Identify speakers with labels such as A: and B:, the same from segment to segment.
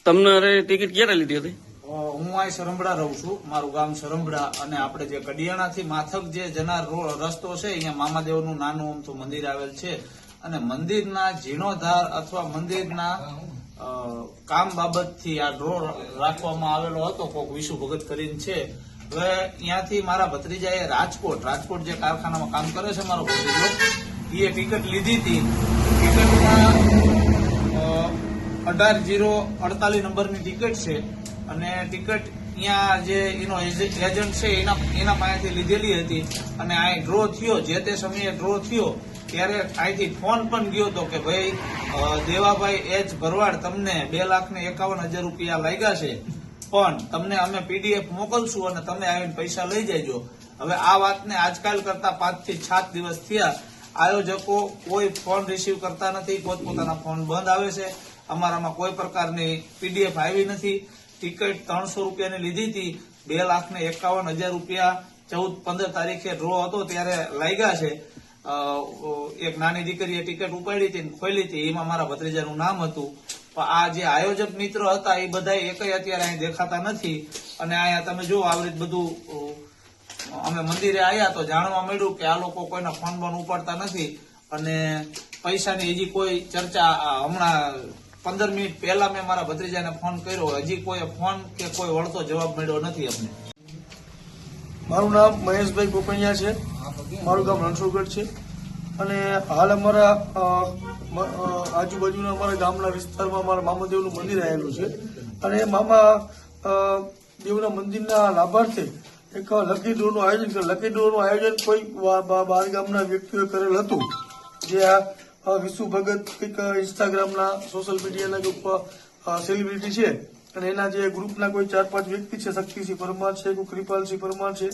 A: તમને ટિકિટ ક્યારે લીધી હતી?
B: હું આ સરંબડા રહું છું, મારું ગામ સરંબડા, અને આપણે જે કડિયાણાથી માથક જે જનાર રસ્તો છે, અહીંયા મામાદેવનું નાનું અમથું મંદિર આવેલ છે, અને મંદિરના જીર્ણોદ્ધાર અથવા મંદિરના કામ બાબતથી આ ડ્રો રાખવામાં આવેલો હતો. કોક વિશુ ભગત કરીને છે. હવે ત્યાંથી મારા ભત્રીજાએ રાજકોટ જે કારખાનામાં કામ કરે છે મારો ભત્રીજો, એ ટિકિટ લીધી હતી. ટિકિટમાં 18-048 નંબરની ટિકિટ છે, અને ટિકિટ અહીંયા જે એનો એજન્ટ છે એના પાસેથી લીધેલી હતી. અને આ ડ્રો થયો, જે તે સમયે ડ્રો થયો ત્યારે અહીંથી ફોન પણ ગયો હતો કે ભાઈ દેવાભાઈ એચ ભરવાડ, તમને 2,51,000 રૂપિયા લાગ્યા છે, પણ તમને અમે પીડીએફ મોકલશું અને તમે આવીને પૈસા લઈ જજો. હવે આ વાતને આજકાલ કરતા 5 થી 7 દિવસ થયા. આયોજકો કોઈ ફોન રિસીવ કરતા નથી, પોતપોતાના ફોન બંધ આવે છે. અમારામાં કોઈ પ્રકારની પીડીએફ આવી નથી. ટિકિટ 300 રૂપિયાની લીધી હતી, 2,51,000 રૂપિયા 14-15 તારીખે ડ્રો હતો ત્યારે લાગ્યા છે. એક નાની દીકરીએ ટિકિટ ઉપાડી હતી, ખોલી હતી, એમાં મારા ભત્રીજાનું નામ હતું. પણ આ જે આયોજક મિત્રો હતા એ બધા એકય અત્યારે અહીં દેખાતા નથી. અને અહીંયા તમે જો આવી રીતે બધું અમે મંદિરે આવ્યા તો જાણવા મળ્યું કે આ લોકો કોઈના ફોન બોન ઉપાડતા નથી, અને પૈસાની હજી કોઈ ચર્ચા હમણાં 15 મિનિટ પહેલા મેં મારા ભત્રીજાને ફોન કર્યો, હજી કોઈ ફોન કે કોઈ વળતો જવાબ મળ્યો નથી અમને.
C: મારું નામ મહેશભાઈ ગોપણિયા છે, મારું ગામ રણછોડગઢ છે, અને હાલ અમારા આજુબાજુના અમારા ગામના વિસ્તારમાં અમારા મામાદેવનું મંદિર આવેલું છે, અને મામા દેવના મંદિરના લાભાર્થે એક લકી ડ્રોનું આયોજન કર્યું. લકી ડ્રોનું આયોજન કોઈ બહાર ગામના વ્યક્તિઓએ કરેલ હતું, જે આ વિશુ ભગત કંઈક ઇન્સ્ટાગ્રામના સોશિયલ મીડિયાના જે સેલિબ્રિટી છે, અને એના જે ગ્રુપના કોઈ 4-5 વ્યક્તિ છે, શક્તિસિંહ પરમાર છે, કોઈ કૃપાલસિંહ પરમાર છે,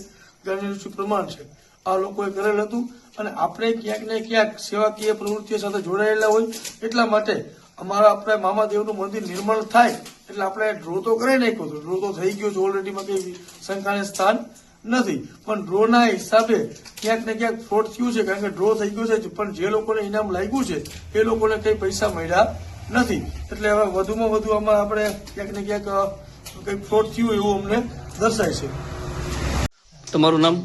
C: જ્ઞાનેશ્વર પરમાર છે, આ લોકોએ કરેલ હતું. અને આપણે ક્યાંક ને ક્યાંક સેવાકીય પ્રવૃત્તિઓ સાથે જોડાયેલા હોય એટલા માટે આપણે મામાદેવનું મંદિર નિર્મળ થાય એટલે આપણે ડ્રો તો કરી નાખ્યો હતો. ડ્રો તો થઈ ગયો છે ઓલરેડીમાં, કઈ શંકાને સ્થાન નથી. પણ ડ્રોના હિસાબે ક્યાંક ને ક્યાંક ફ્રોડ થયું છે, કારણ કે ડ્રો થઈ ગયો છે, પણ જે લોકોને ઇનામ લાગ્યું છે એ લોકોને કઈ પૈસા મળ્યા નથી. એટલે હવે વધુમાં વધુ આમાં આપણે ક્યાંક ને ક્યાંક કઈ ફ્રોડ થયું એવું અમને દર્શાય છે.
A: તમારું નામ?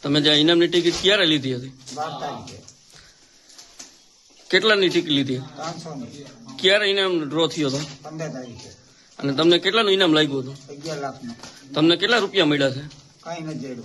A: તમે જે ઇનામની ટિકિટ ક્યારે લીધી હતી?
B: 12 તારીખે.
A: કેટલાની ટિકિટ લીધી?
B: 300.
A: ક્યારે ઇનામ ડ્રો થયો હતો?
B: 15 તારીખે.
A: અને તમને કેટલાનું ઇનામ લાગ્યું હતું?
B: 11 લાખનું.
A: તમને કેટલા રૂપિયા મળ્યા છે?
B: કઈ નથી.